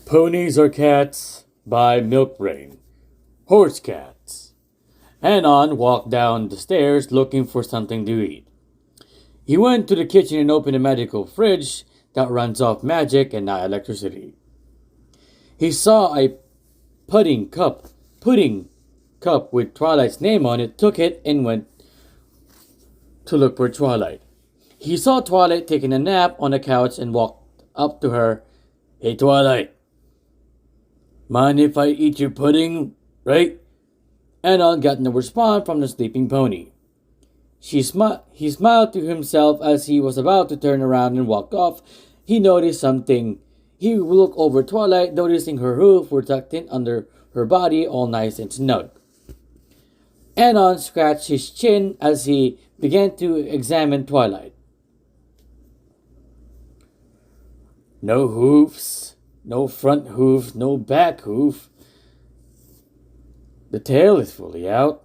Ponies Are Cats by Milkrain. Horse Cats. Anon walked down the stairs looking for something to eat. He went to the kitchen and opened a magical fridge that runs off magic and not electricity. He saw a pudding cup with Twilight's name on it, took it, and went to look for Twilight. He saw Twilight taking a nap on the couch and walked up to her. "Hey, Twilight. Mind if I eat your pudding, right?" Anon got no response from the sleeping pony. He smiled to himself as he was about to turn around and walk off. He noticed something. He looked over Twilight, noticing her hooves were tucked in under her body, all nice and snug. Anon scratched his chin as he began to examine Twilight. No hoofs, no front hoof, no back hoof. The tail is fully out.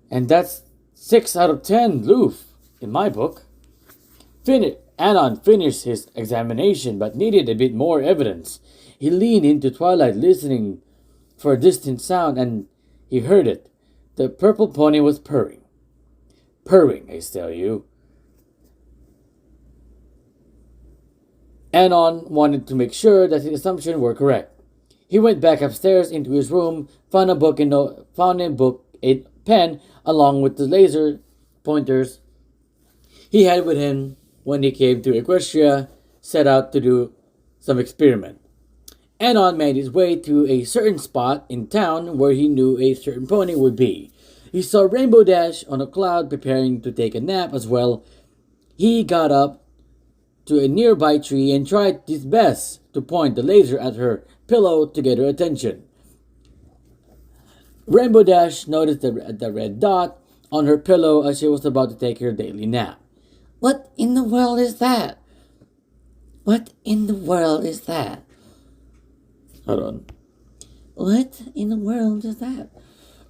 And that's 6 out of 10 loof in my book. Anon finished his examination but needed a bit more evidence. He leaned into Twilight listening for a distant sound, and he heard it. The purple pony was purring. Purring, I tell you. Anon wanted to make sure that his assumptions were correct. He went back upstairs into his room, found a pen, along with the laser pointers he had with him when he came to Equestria, set out to do some experiment. Anon made his way to a certain spot in town where he knew a certain pony would be. He saw Rainbow Dash on a cloud preparing to take a nap as well. He got up to a nearby tree and tried his best to point the laser at her pillow to get her attention. Rainbow Dash noticed the red dot on her pillow as she was about to take her daily nap. "What in the world is that? What in the world is that?" Hold on. "What in the world is that?"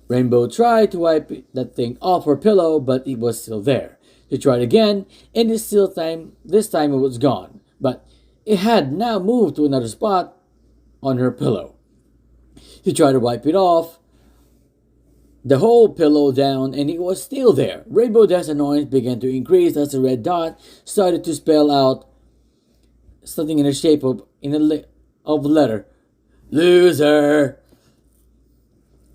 Rainbow tried to wipe that thing off her pillow, but it was still there. She tried again, and this time it was gone, but it had now moved to another spot on her pillow. She tried to wipe it off, the whole pillow down, and it was still there. Rainbow Dash's annoyance began to increase as the red dot started to spell out something in the shape of a letter. "Loser!"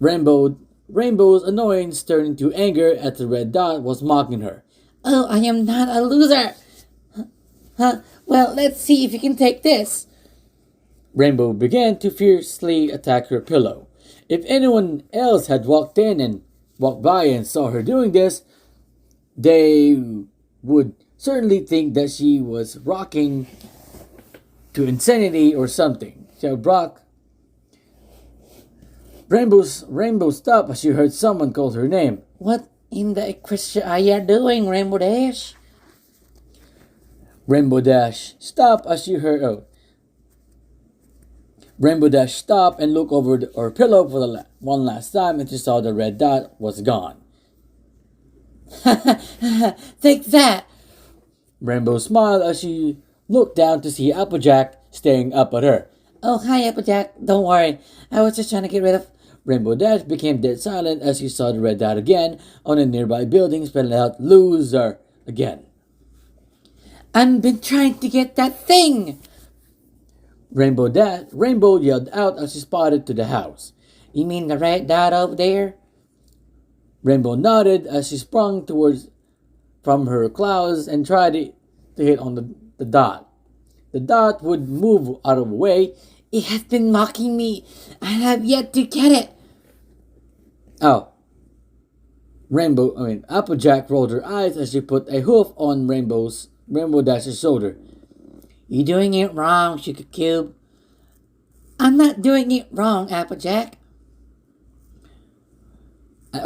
Rainbow's annoyance turned into anger as the red dot was mocking her. "Oh, I am not a loser! Well, let's see if you can take this." Rainbow began to fiercely attack her pillow. If anyone else had walked by and saw her doing this, they would certainly think that she was rocking to insanity or something. So Rainbow stopped as she heard someone call her name. "What in the Equestria are you doing, Rainbow Dash?" Rainbow Dash stopped and looked over her pillow for the one last time, and she saw the red dot was gone. "Take that!" Rainbow smiled as she looked down to see Applejack staring up at her. "Oh, hi, Applejack. Don't worry. I was just trying to get rid of..." Rainbow Dash became dead silent as she saw the red dot again on a nearby building, spelling out "loser" again. "I've been trying to get that thing!" Rainbow yelled out as she spotted to the house. "You mean the red dot over there?" Rainbow nodded as she sprung from her clouds and tried to hit on the dot. The dot would move out of the way. "It has been mocking me. I have yet to get it." Oh. Applejack rolled her eyes as she put a hoof on Rainbow Dash's shoulder. "You doing it wrong, Sugar Cube." "I'm not doing it wrong, Applejack,"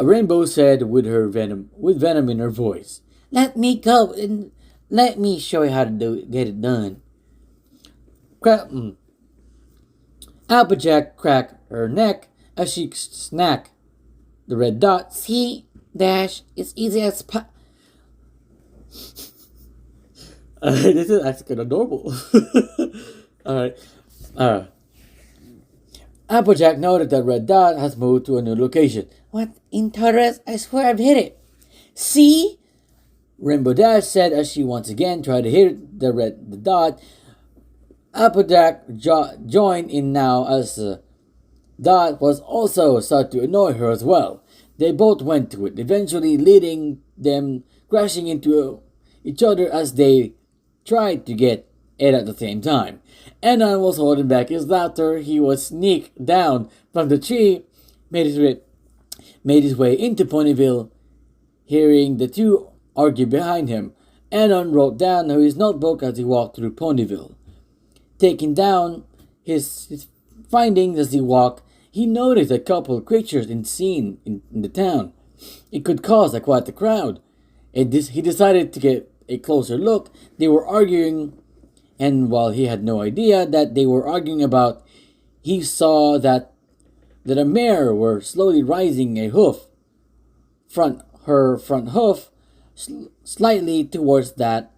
Rainbow said with venom in her voice. "Let me go and let me show you how to get it done." Applejack cracked her neck as she snacked the red dot. "See, Dash, it's easy as This is actually kind of adorable. Alright. Uh, Applejack noted that Red Dot has moved to a new location. What in Tartarus? I swear I've hit it. See? Rainbow Dash said as she once again tried to hit the dot. Applejack joined in now as Dot was also started to annoy her as well. They both went to it, eventually leading them crashing into each other as they tried to get it at the same time. Anon was holding back his laughter. He was sneaked down from the tree, made his way into Ponyville, hearing the two argue behind him. Anon wrote down his notebook as he walked through Ponyville. Taking down his findings as he walked, he noticed a couple of creatures seen in the town. It could cause quite a crowd. He decided to get a closer look. They were arguing, and while he had no idea that they were arguing about, he saw that a mare were slowly rising a hoof, her front hoof, slightly towards that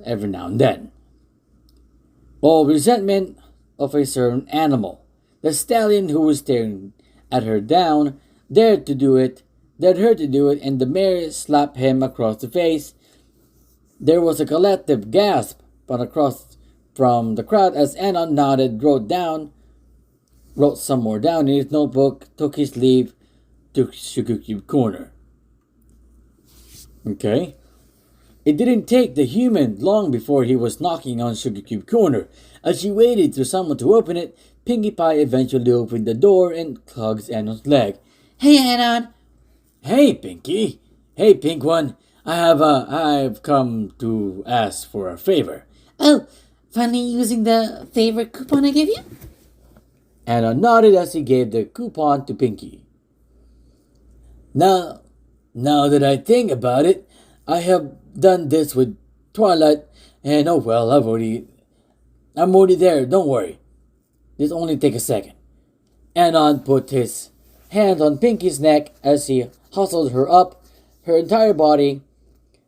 every now and then. All resentment of a certain animal. The stallion who was staring at her down dared her to do it, and the mare slapped him across the face. There was a collective gasp from the crowd as Anon nodded, wrote some more down in his notebook, took his leave, to Sugar Cube Corner. Okay. It didn't take the human long before he was knocking on Sugar Cube Corner. As she waited for someone to open it, Pinkie Pie eventually opened the door and tugged Anon's leg. Hey, Anon. Hey, Pinkie. Hey, Pink One. I've come to ask for a favor. Oh, finally using the favor coupon I gave you? Anon nodded as he gave the coupon to Pinkie. Now that I think about it, I have done this with Twilight, and oh well, I'm already there, don't worry. This only take a second. Anon put his hand on Pinkie's neck as he hustled her up, her entire body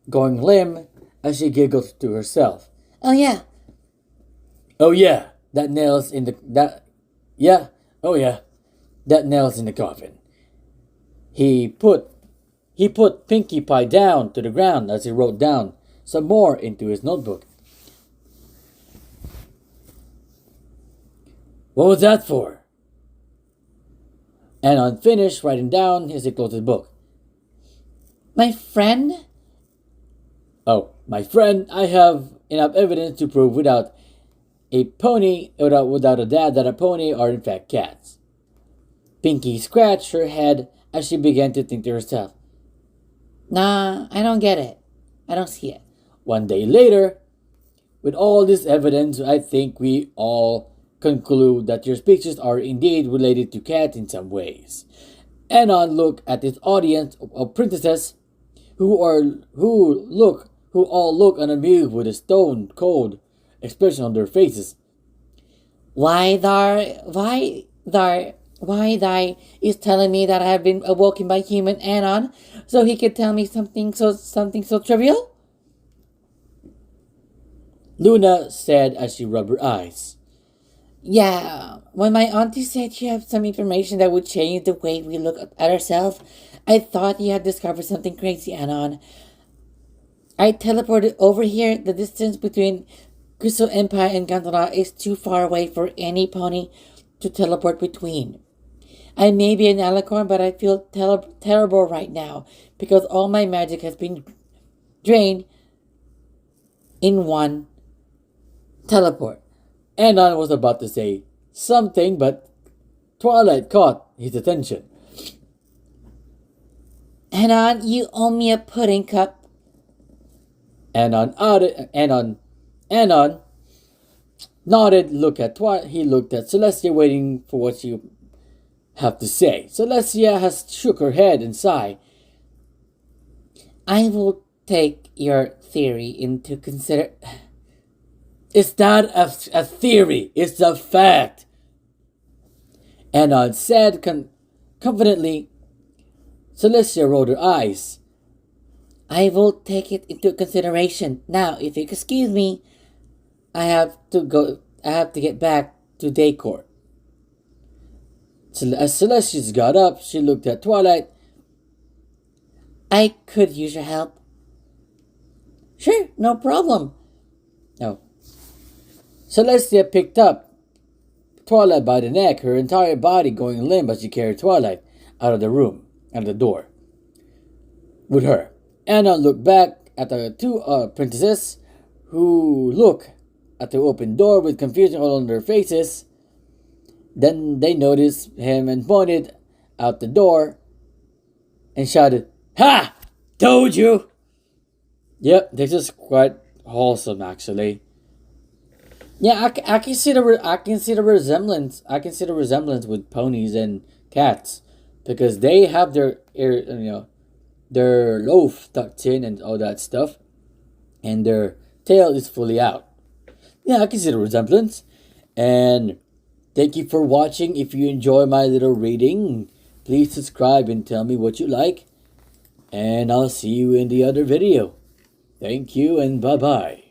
going limp as she giggled to herself. Oh yeah, that nails in the coffin. He put Pinkie Pie down to the ground as he wrote down some more into his notebook. What was that for? Anon finished writing down as he closed his book. My friend, I have enough evidence to prove without a dad that a pony are in fact cats. Pinkie scratched her head as she began to think to herself. Nah, I don't get it. I don't see it. One day later, with all this evidence, I think we all conclude that your speeches are indeed related to cats in some ways. Anon looked at his audience of princesses who all look unamused with a stone cold expression on their faces. Why thy is telling me that I have been awoken by human Anon, so he could tell me something so trivial? Luna said as she rubbed her eyes. Yeah, when my auntie said she had some information that would change the way we look at ourselves, I thought you had discovered something crazy, Anon. I teleported over here. The distance between Crystal Empire and Gandalf is too far away for any pony to teleport between. I may be an alicorn, but I feel terrible right now because all my magic has been drained in one teleport. Anon was about to say something, but Twilight caught his attention. Anon, you owe me a pudding cup. Anon nodded, he looked at Celestia, waiting for what she would have to say. Celestia has shook her head and sighed. I will take your theory into consider. It's not a theory, it's a fact. Anon said confidently. Celestia rolled her eyes. I will take it into consideration. Now, if you excuse me, I have to get back to decor. As Celestius got up, she looked at Twilight. I could use your help. Sure, no problem. Now, Celestia picked up Twilight by the neck, her entire body going limp as she carried Twilight out of the room, out of the door, with her. Anna looked back at the two princesses, who looked at the open door with confusion all on their faces. Then they noticed him and pointed out the door and shouted, "Ha! Told you!" Yep, this is quite wholesome, actually. Yeah, I can see the resemblance. I can see the resemblance with ponies and cats, because they have their their loaf tucked in and all that stuff, and their tail is fully out. Yeah, I can see the resemblance. And thank you for watching. If you enjoy my little reading, please subscribe and tell me what you like. And I'll see you in the other video. Thank you and bye-bye.